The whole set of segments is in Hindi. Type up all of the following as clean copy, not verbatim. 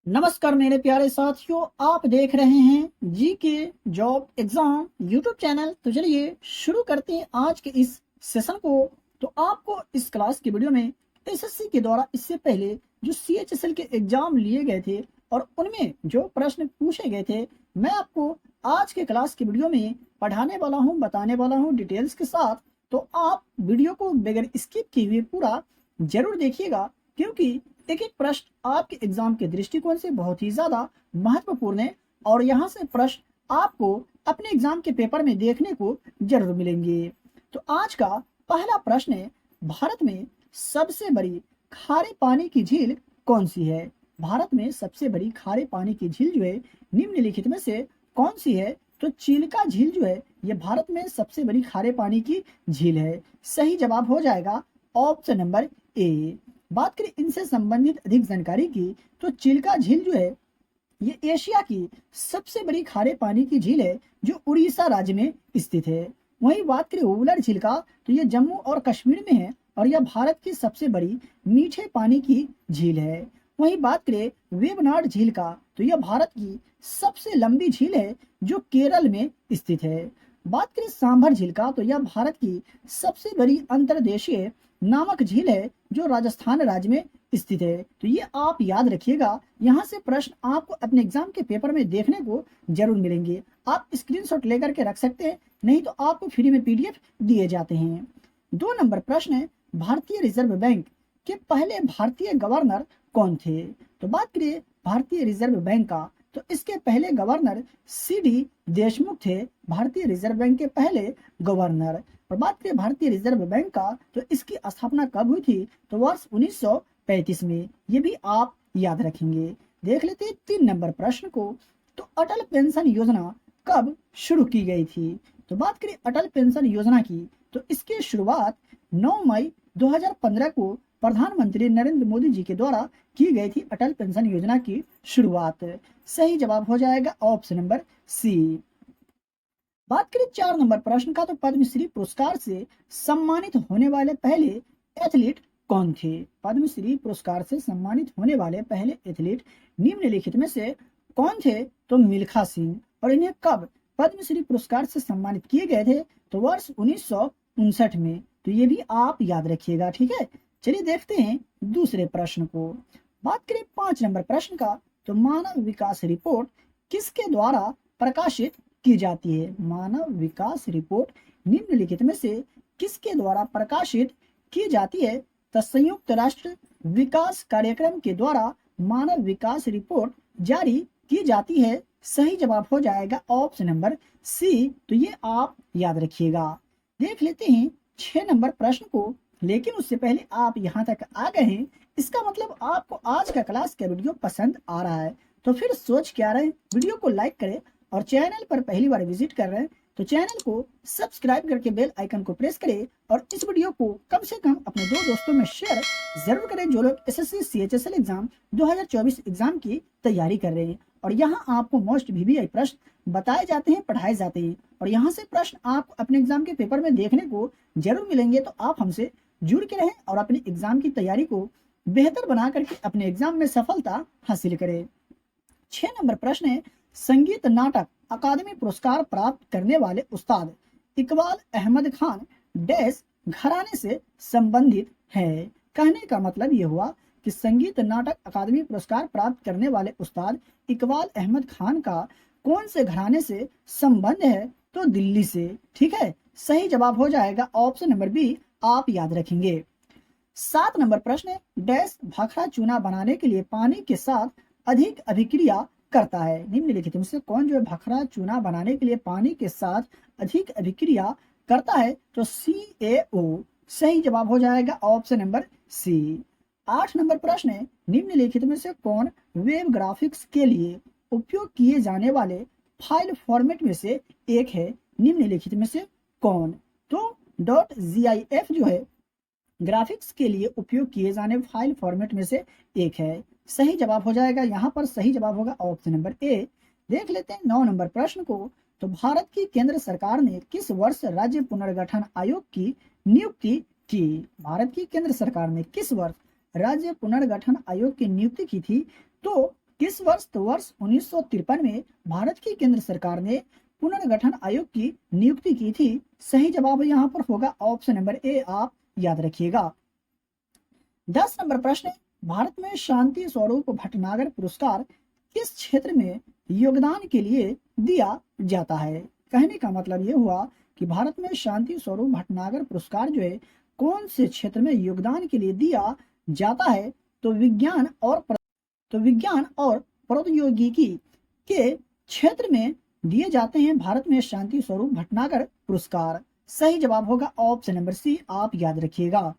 नमस्कार मेरे प्यारे साथियों, आप देख रहे हैं जी के जॉब एग्जाम यूट्यूब चैनल। तो चलिए शुरू करते हैं आज के इस सेशन को। तो आपको इस क्लास की वीडियो में एसएससी के द्वारा इससे पहले जो सीएचएसएल के एग्जाम लिए गए थे और उनमें जो प्रश्न पूछे गए थे, मैं आपको आज के क्लास की वीडियो में पढ़ाने वाला हूँ, बताने वाला हूँ डिटेल्स के साथ। तो आप वीडियो को बगैर स्किप किए हुए पूरा जरूर देखिएगा, क्योंकि एक एक प्रश्न आपके एग्जाम के दृष्टिकोण से बहुत ही ज्यादा महत्वपूर्ण है और यहाँ से प्रश्न आपको अपने एग्जाम के पेपर में देखने को जरूर मिलेंगे। तो आज का पहला प्रश्न है, भारत में सबसे बड़ी खारे पानी की झील कौन सी है? भारत में सबसे बड़ी खारे पानी की झील जो है निम्नलिखित में से कौन सी है? तो चिल्का झील जो है ये भारत में सबसे बड़ी खारे पानी की झील है। सही जवाब हो जाएगा ऑप्शन नंबर ए। बात करें इनसे संबंधित अधिक जानकारी की, तो चिल्का झील जो है ये एशिया की सबसे बड़ी खारे पानी की झील है जो उड़ीसा राज्य में स्थित है। वहीं बात करें वुलर झील का, तो ये जम्मू और कश्मीर में है और यह भारत की सबसे बड़ी मीठे पानी की झील है। वहीं बात करें वेबनाड झील का, तो यह भारत की सबसे लंबी झील है जो केरल में स्थित है। बात करें सांभर झील का, तो यह भारत की सबसे बड़ी अंतर्देशीय नामक झील है जो राजस्थान राज्य में स्थित है। तो ये आप याद रखिएगा, यहाँ से प्रश्न आपको अपने एग्जाम के पेपर में देखने को जरूर मिलेंगे। आप स्क्रीनशॉट लेकर के रख सकते हैं, नहीं तो आपको फ्री में पीडीएफ दिए जाते हैं। 2 नंबर प्रश्न है, भारतीय रिजर्व बैंक के पहले भारतीय गवर्नर कौन थे? तो बात करिए भारतीय रिजर्व बैंक का, तो इसके पहले गवर्नर सीडी देशमुख थे, भारतीय रिजर्व बैंक के पहले गवर्नर। और बात करें भारतीय रिजर्व बैंक का, तो इसकी स्थापना कब हुई थी? तो वर्ष 1935 में। ये भी आप याद रखेंगे। देख लेते हैं 3 नंबर प्रश्न को, तो अटल पेंशन योजना कब शुरू की गई थी? तो बात करें अटल पेंशन योजना की, तो इसकी शुरुआत 9 मई 2015 को प्रधानमंत्री नरेंद्र मोदी जी के द्वारा की गई थी। अटल पेंशन योजना की शुरुआत। सही जवाब हो जाएगा ऑप्शन नंबर सी। बात करें 4 नंबर प्रश्न का, तो पद्मश्री पुरस्कार से सम्मानित होने वाले पहले एथलीट कौन थे? पद्मश्री पुरस्कार से सम्मानित होने वाले पहले एथलीट निम्नलिखित में से कौन थे? तो मिल्खा सिंह। और इन्हें कब पद्मश्री पुरस्कार से सम्मानित किए गए थे? तो वर्ष 1959 में। तो ये भी आप याद रखिएगा, ठीक है। चलिए देखते हैं दूसरे प्रश्न को। बात करें 5 नंबर प्रश्न का, तो मानव विकास रिपोर्ट किसके द्वारा प्रकाशित की जाती है? मानव विकास रिपोर्ट निम्नलिखित में से किसके द्वारा प्रकाशित की जाती है? तो संयुक्त राष्ट्र विकास कार्यक्रम के द्वारा मानव विकास रिपोर्ट जारी की जाती है। सही जवाब हो जाएगा ऑप्शन नंबर सी। तो ये आप याद रखिएगा। देख लेते हैं 6 नंबर प्रश्न को, लेकिन उससे पहले आप यहाँ तक आ गए हैं, इसका मतलब आपको आज का क्लास का वीडियो पसंद आ रहा है। तो फिर सोच क्या रहे, वीडियो को लाइक करें और चैनल पर पहली बार विजिट कर रहे हैं तो चैनल को सब्सक्राइब करके बेल आइकन को प्रेस करें और इस वीडियो को कम से कम अपने 2 दोस्तों में शेयर जरूर करें जो लोग एसएससी सीएचएसएल एग्जाम 2024 एग्जाम की तैयारी कर रहे हैं। और यहाँ आपको मोस्ट वीवीआई प्रश्न बताए जाते हैं, पढ़ाए जाते हैं और यहाँ से प्रश्न आप अपने एग्जाम के पेपर में देखने को जरूर मिलेंगे। तो आप हमसे जुड़ के रहें और अपने एग्जाम की तैयारी को बेहतर बना करके अपने एग्जाम में सफलता हासिल करें। 6 नंबर प्रश्न है, संगीत नाटक अकादमी पुरस्कार प्राप्त करने वाले उस्ताद इकबाल अहमद खान डैश घराने से संबंधित है। कहने का मतलब ये हुआ कि संगीत नाटक अकादमी पुरस्कार प्राप्त करने वाले उस्ताद इकबाल अहमद खान का कौन से घराने से संबंध है? तो दिल्ली से, ठीक है। सही जवाब हो जाएगा ऑप्शन नंबर बी, आप याद रखेंगे। 7 नंबर प्रश्न है, डैश भाखड़ा चूना बनाने के लिए पानी के साथ अधिक अभिक्रिया करता है? निम्नलिखित में से कौन जो है भाखड़ा चूना बनाने के लिए पानी के साथ अधिक अभिक्रिया करता है? तो CaO। सही जवाब हो जाएगा ऑप्शन नंबर सी। 8 नंबर प्रश्न है, निम्नलिखित में से कौन वेब ग्राफिक्स के लिए उपयोग किए जाने वाले फाइल फॉर्मेट में से एक है? निम्नलिखित में से कौन? तो .gif जो है ग्राफिक्स के लिए उपयोग किए जाने फाइल फॉर्मेट में से एक है। सही जवाब हो जाएगा, यहाँ पर सही जवाब होगा ऑप्शन नंबर ए। देख लेते हैं 9 नंबर प्रश्न को, तो भारत की केंद्र सरकार ने किस वर्ष राज्य पुनर्गठन आयोग की नियुक्ति की? भारत की केंद्र सरकार ने किस वर्ष राज्य पुनर्गठन आयोग की नियुक्ति की थी? तो किस वर्ष? तो वर्ष 1953 में भारत की केंद्र सरकार ने पुनर्गठन आयोग की नियुक्ति की थी। सही जवाब यहाँ पर होगा ऑप्शन नंबर ए, आप याद रखिएगा। 10 नंबर प्रश्न, भारत में शांति स्वरूप भटनागर पुरस्कार किस क्षेत्र में योगदान के लिए दिया जाता है? कहने का मतलब ये हुआ कि भारत में शांति स्वरूप भटनागर पुरस्कार जो है कौन से क्षेत्र में योगदान के लिए दिया जाता है? तो विज्ञान और प्रौद्योगिकी के क्षेत्र में दिए जाते हैं भारत में शांति स्वरूप भटनागर पुरस्कार। सही जवाब होगा ऑप्शन नंबर सी, आप याद रखिएगा।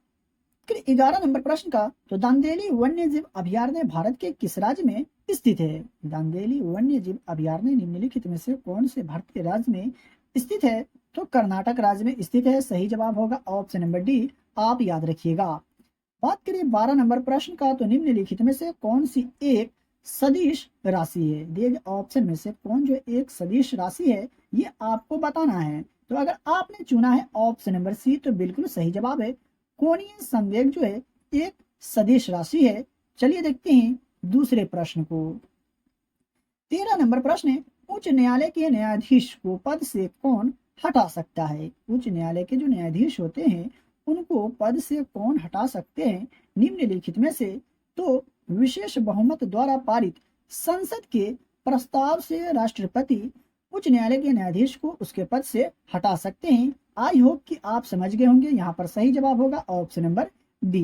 फिर 11 नंबर प्रश्न का, तो दांदेली वन्य जीव अभयारण्य भारत के किस राज्य में स्थित है? दांदेली वन्य जीव अभयारण्य निम्नलिखित में से कौन से भारतीय राज्य में स्थित है? तो कर्नाटक राज्य में स्थित है। सही जवाब होगा ऑप्शन नंबर डी, आप याद रखिएगा। बात करें 12 नंबर प्रश्न का, तो निम्नलिखित में से कौन सी एक सदिश राशि है? दिए ऑप्शन में से कौन जो एक सदिश राशि है ये आपको बताना है। तो अगर आपने चुना है ऑप्शन नंबर सी तो बिल्कुल सही जवाब है। कोणीय संवेग जो है एक सदिश राशि है। चलिए देखते हैं दूसरे प्रश्न को। 13 नंबर प्रश्न है, उच्च न्यायालय के न्यायाधीश को पद से कौन हटा सकता है? उच्च न्यायालय के जो न्यायाधीश होते हैं उनको पद से कौन हटा सकते हैं निम्नलिखित में से? तो विशेष बहुमत द्वारा पारित संसद के प्रस्ताव से राष्ट्रपति उच्च न्यायालय के न्यायाधीश को उसके पद से हटा सकते हैं। आई होप कि आप समझ गए होंगे। यहाँ पर सही जवाब होगा ऑप्शन नंबर डी।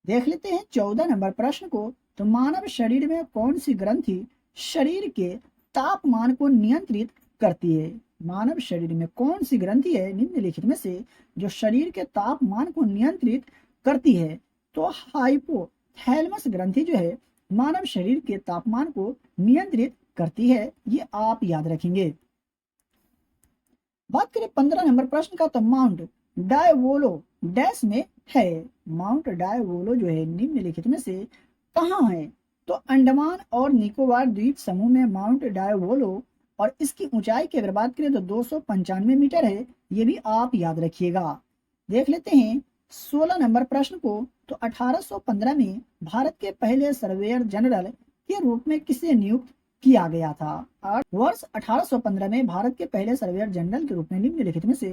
देख लेते हैं 14 नंबर प्रश्न को, तो मानव शरीर में कौन सी ग्रंथि शरीर के तापमान को नियंत्रित करती है? मानव शरीर में कौन सी ग्रंथि है निम्नलिखित में से जो शरीर के तापमान को नियंत्रित करती है? तो हाइपोथैलेमस ग्रंथि जो है मानव शरीर के तापमान को नियंत्रित करती है, ये आप याद रखेंगे। बात करें 15 नंबर प्रश्न का, तो माउंट डायवोलो डैश में है। माउंट डायवोलो जो है निम्नलिखित में से कहाँ है? तो अंडमान और निकोबार द्वीप समूह में माउंट डायवोलो, और इसकी ऊंचाई की अगर बात करें तो 295 मीटर है। ये भी आप याद रखिएगा। देख लेते हैं 16 नंबर प्रश्न को, तो 1815 में भारत के पहले सर्वेयर जनरल के रूप में किसे नियुक्त किया गया था? वर्ष 1815 में भारत के पहले सर्वेयर जनरल के रूप में निम्नलिखित में से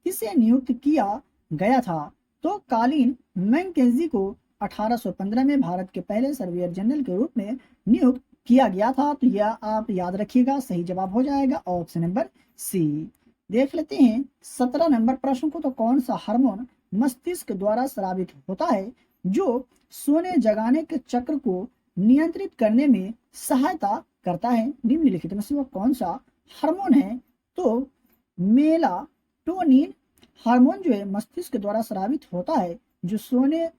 किसे नियुक्त किया गया था? तो कॉलिन मैकेंजी को 1815 में भारत के पहले सर्वेयर जनरल के रूप में नियुक्त किया गया था। तो यह आप याद रखिएगा। सही जवाब हो जाएगा ऑप्शन नंबर सी। देख लेते हैं 17 नंबर प्रश्न को, तो कौन सा हार्मोन मस्तिष्क द्वारा स्रावित होता है जो सोने जगाने के चक्र को नियंत्रित करने में सहायता करता है? निम्नलिखित में से वो कौन सा हार्मोन है? तो मेलाटोनिन हार्मोन जो है मस्तिष्क द्वारा स्रावित होता है जो सोने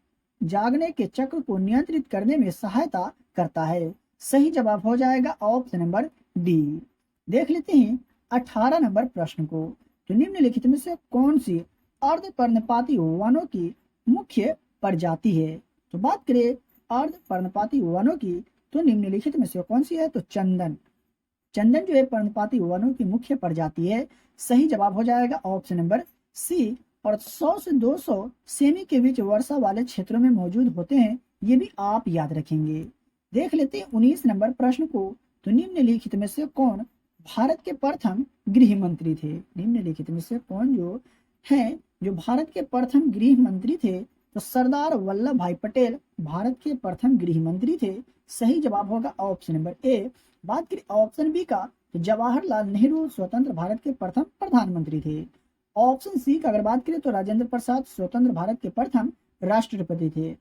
जागने के चक्र को नियंत्रित करने में सहायता करता है। सही जवाब हो जाएगा ऑप्शन नंबर डी। देख लेते हैं 18 नंबर प्रश्न को, तो निम्नलिखित में से कौन सी अर्धपर्णपाती वनों की मुख्य प्रजाति है? तो बात करें अर्धपर्णपाती वनों की, तो निम्नलिखित में से कौन सी है? तो चंदन जो है पर्णपाती वनों की मुख्य प्रजाति है। सही जवाब हो जाएगा ऑप्शन नंबर सी। और 100 से 200 सेमी के बीच वर्षा वाले क्षेत्रों में मौजूद होते हैं, ये भी आप याद रखेंगे। देख लेते हैं 19 नंबर प्रश्न को, तो निम्नलिखित में से कौन भारत के प्रथम गृह मंत्री थे? निम्नलिखित में से कौन जो है जो भारत के प्रथम गृह मंत्री थे? तो सरदार वल्लभ भाई पटेल भारत के प्रथम गृह मंत्री थे। सही जवाब होगा ऑप्शन नंबर ए। बात करें ऑप्शन बी का, तो जवाहरलाल नेहरू स्वतंत्र भारत के प्रथम प्रधानमंत्री थे। ऑप्शन सी का अगर बात करें तो राजेंद्र प्रसाद स्वतंत्र भारत के प्रथम राष्ट्रपति थे,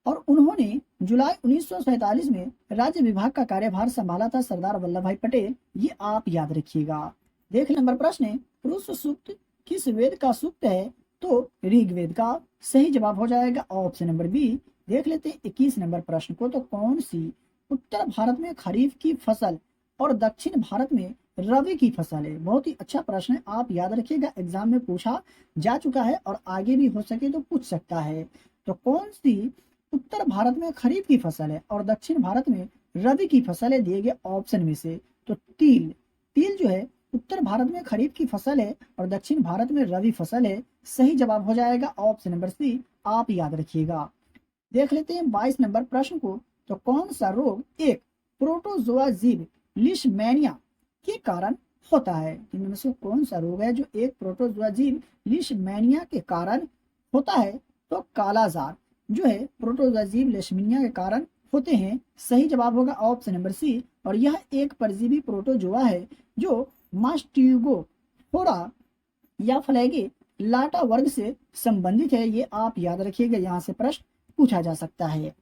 और उन्होंने जुलाई 1947 में राज्य विभाग का कार्यभार संभाला था सरदार वल्लभ भाई पटेल। ये आप याद रखिएगा। देख नंबर प्रश्न है, पुरुष सूक्त किस वेद का सूक्त है? तो ऋग्वेद का। सही जवाब हो जाएगा ऑप्शन नंबर बी। देख लेते हैं 21 नंबर प्रश्न को, तो कौन सी उत्तर भारत में खरीफ की फसल और दक्षिण भारत में रबी की फसल है? बहुत ही अच्छा प्रश्न है, आप याद रखिएगा। एग्जाम में पूछा जा चुका है और आगे भी हो सके तो पूछ सकता है। तो कौन सी उत्तर भारत में खरीफ की फसल है और दक्षिण भारत में रबी की फसल है दिए गए ऑप्शन में से? तो तिल जो है उत्तर भारत में खरीफ की फसल है और दक्षिण भारत में रबी फसल है। सही जवाब हो जाएगा ऑप्शन नंबर सी, आप याद रखिएगा। देख लेते हैं 22 नंबर प्रश्न को, तो कौन सा रोग एक प्रोटोजोआ जीव लिशमैनिया के कारण होता है। इनमें से कौन सा रोग है जो एक प्रोटोजोआ जीव लिशमैनिया के कारण होता है? तो कालाजार जो है प्रोटोजोआ जीव लिशमैनिया के कारण होते हैं। सही जवाब होगा ऑप्शन नंबर सी। और यह एक परजीवी प्रोटोजोआ है जो मास्टिगोफोरा या फ्लैगे लाटा वर्ग से संबंधित है। ये आप याद रखिएगा, यहाँ से प्रश्न पूछा जा सकता है।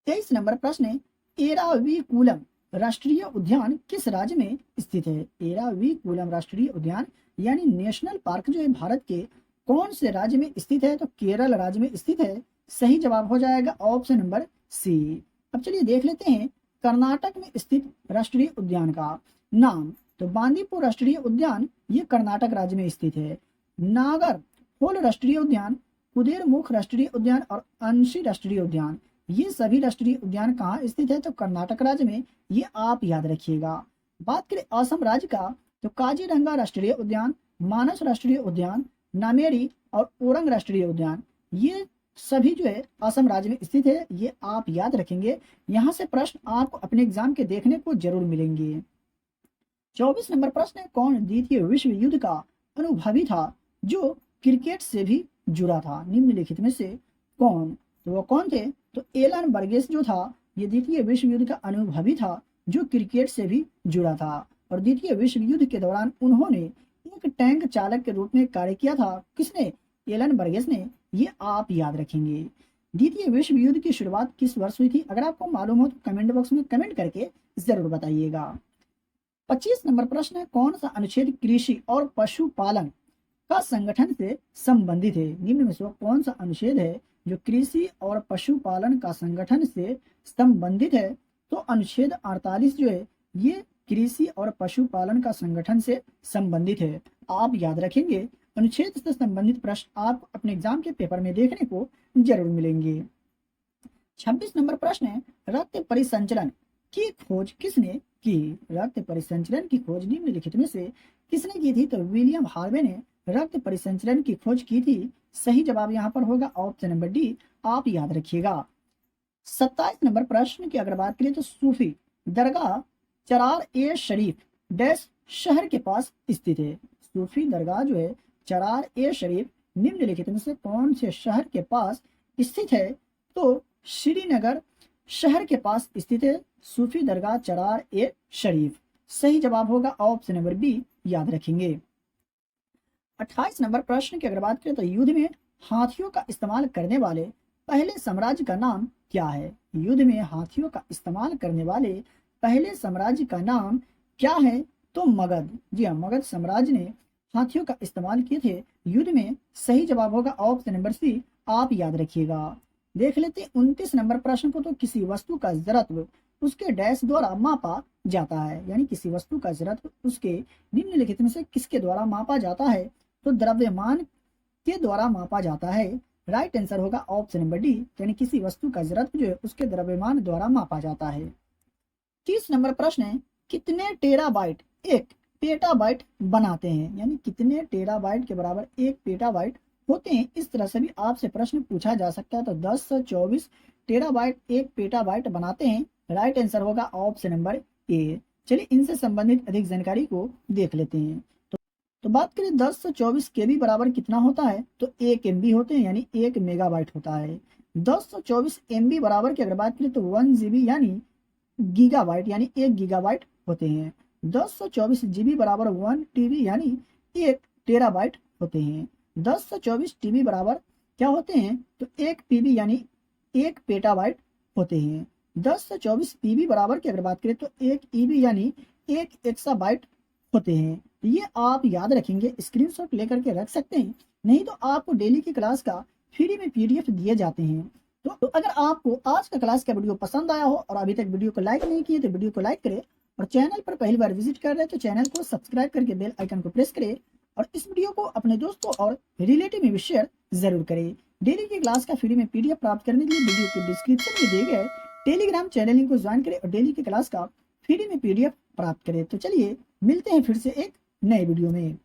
23 नंबर प्रश्न है, एराविकुलम राष्ट्रीय उद्यान किस राज्य में स्थित है? एराविकुलम राष्ट्रीय उद्यान यानी नेशनल पार्क जो है भारत के कौन से राज्य में स्थित है? तो केरल राज्य में स्थित है। सही जवाब हो जाएगा ऑप्शन नंबर सी। अब चलिए देख लेते हैं कर्नाटक में स्थित राष्ट्रीय उद्यान का नाम। तो बांदीपुर राष्ट्रीय उद्यान ये कर्नाटक राज्य में स्थित है। नागर होल राष्ट्रीय उद्यान, कुदेरमुख राष्ट्रीय उद्यान और अंशी राष्ट्रीय उद्यान, ये सभी राष्ट्रीय उद्यान कहाँ स्थित है? तो कर्नाटक राज्य में। ये आप याद रखिएगा। बात करें असम राज्य का, तो काजीरंगा राष्ट्रीय उद्यान, मानस राष्ट्रीय उद्यान, नामेरी और ओरंग राष्ट्रीय उद्यान, ये सभी जो है असम राज्य में स्थित है। ये आप याद रखेंगे, यहाँ से प्रश्न आपको अपने एग्जाम के देखने को जरूर मिलेंगे। 24 नंबर प्रश्न है, कौन द्वितीय विश्व युद्ध का अनुभवी था जो क्रिकेट से भी जुड़ा था? निम्नलिखित में से कौन? तो वो कौन थे? तो एलन बर्गेस जो था ये द्वितीय विश्व युद्ध का अनुभवी था जो क्रिकेट से भी जुड़ा था। और द्वितीय विश्व युद्ध के दौरान उन्होंने एक टैंक चालक के रूप में कार्य किया था। किसने? एलन बर्गेस ने। ये आप याद रखेंगे। द्वितीय विश्व युद्ध की शुरुआत किस वर्ष हुई थी? अगर आपको मालूम हो तो कमेंट बॉक्स में कमेंट करके जरूर बताइएगा। 25 नंबर प्रश्न है, कौन सा अनुच्छेद कृषि और पशुपालन का संगठन से संबंधित है? निम्न में से कौन सा अनुच्छेद है जो कृषि और पशुपालन का संगठन से संबंधित है? तो अनुच्छेद 48 जो है ये कृषि और पशुपालन का संगठन से संबंधित है। आप याद रखेंगे, अनुच्छेद से संबंधित प्रश्न आपको अपने एग्जाम के पेपर में देखने को जरूर मिलेंगे। 26 नंबर प्रश्न है, रक्त परिसंचरण की खोज किसने की? रक्त परिसंचरण की खोज निम्नलिखित में से किसने की थी? तो विलियम हार्वे ने रक्त परिसंचरण की खोज की थी। सही जवाब यहाँ पर होगा ऑप्शन नंबर डी। आप याद रखिएगा। 27 नंबर प्रश्न की अगर बात करें तो सूफी दरगाह चरार ए शरीफ डैश शहर के पास स्थित है। सूफी दरगाह जो है चरार ए शरीफ निम्नलिखित में से कौन से शहर के पास स्थित है? तो श्रीनगर शहर के पास स्थित है सूफी दरगाह चरार ए शरीफ। सही जवाब होगा ऑप्शन नंबर बी। याद रखेंगे। 28 नंबर प्रश्न की अगर बात करें तो युद्ध में हाथियों का इस्तेमाल करने वाले पहले साम्राज्य का नाम क्या है? युद्ध में हाथियों का इस्तेमाल करने वाले पहले साम्राज्य का नाम क्या है? तो मगध। जी हाँ, मगध साम्राज्य ने हाथियों का इस्तेमाल किए थे युद्ध में। सही जवाब होगा ऑप्शन नंबर सी। आप याद रखिएगा। देख लेते हैं 29 नंबर प्रश्न को। तो किसी वस्तु का जड़त्व उसके डैश द्वारा मापा जाता है, यानी किसी वस्तु का जड़त्व उसके निम्नलिखित में से किसके द्वारा मापा जाता है? तो द्रव्यमान के द्वारा मापा जाता है। राइट आंसर होगा ऑप्शन नंबर डी, यानी किसी वस्तु का जड़त्व जो है उसके द्रव्यमान द्वारा मापा जाता है। 30 नंबर प्रश्न है, कितने टेराबाइट एक पेटाबाइट बनाते हैं? यानी कितने टेराबाइट के बराबर एक पेटाबाइट होते हैं? इस तरह से भी आपसे प्रश्न पूछा जा सकता है। तो 10 से 24 टेराबाइट एक पेटाबाइट बनाते हैं। राइट आंसर होगा ऑप्शन नंबर ए। चलिए इनसे संबंधित अधिक जानकारी को देख लेते हैं। तो बात करें 10 से 24 केबी बराबर कितना होता है? तो 1 MB होते हैं, यानी 1 मेगाबाइट होता है। 10 से 24 MB बराबर की अगर बात करें तो 1 GB यानी गीगाबाइट, यानी 1 गीगाबाइट होते हैं। 10 से 24 GB बराबर 1 TB यानी 1 टेराबाइट होते हैं। 10 से 24 TB बराबर क्या होते हैं? तो 1 PB यानी 1 पेटाबाइट होते हैं। 10 से 24 PB बराबर की अगर बात करें तो 1 EB यानी 1 एक्साबाइट होते हैं। ये आप याद रखेंगे, स्क्रीनशॉट लेकर के रख सकते हैं। नहीं तो आपको डेली की क्लास का फ्री में PDF दिए जाते हैं। तो अगर आपको आज का क्लास का वीडियो पसंद आया हो और अभी तक वीडियो को लाइक नहीं किए तो वीडियो को लाइक करें, और चैनल पर पहली बार विजिट कर रहे हैं तो चैनल को सब्सक्राइब करके बेल आइकन को प्रेस करें, और इस वीडियो को अपने दोस्तों और रिलेटिव में भी शेयर जरूर करें। डेली की क्लास का फ्री में PDF प्राप्त करने के लिए वीडियो के डिस्क्रिप्शन में दिए गए टेलीग्राम चैनल लिंक को ज्वाइन करें और डेली की क्लास का फ्री में PDF प्राप्त करें। तो चलिए मिलते हैं फिर से एक नए वीडियो में।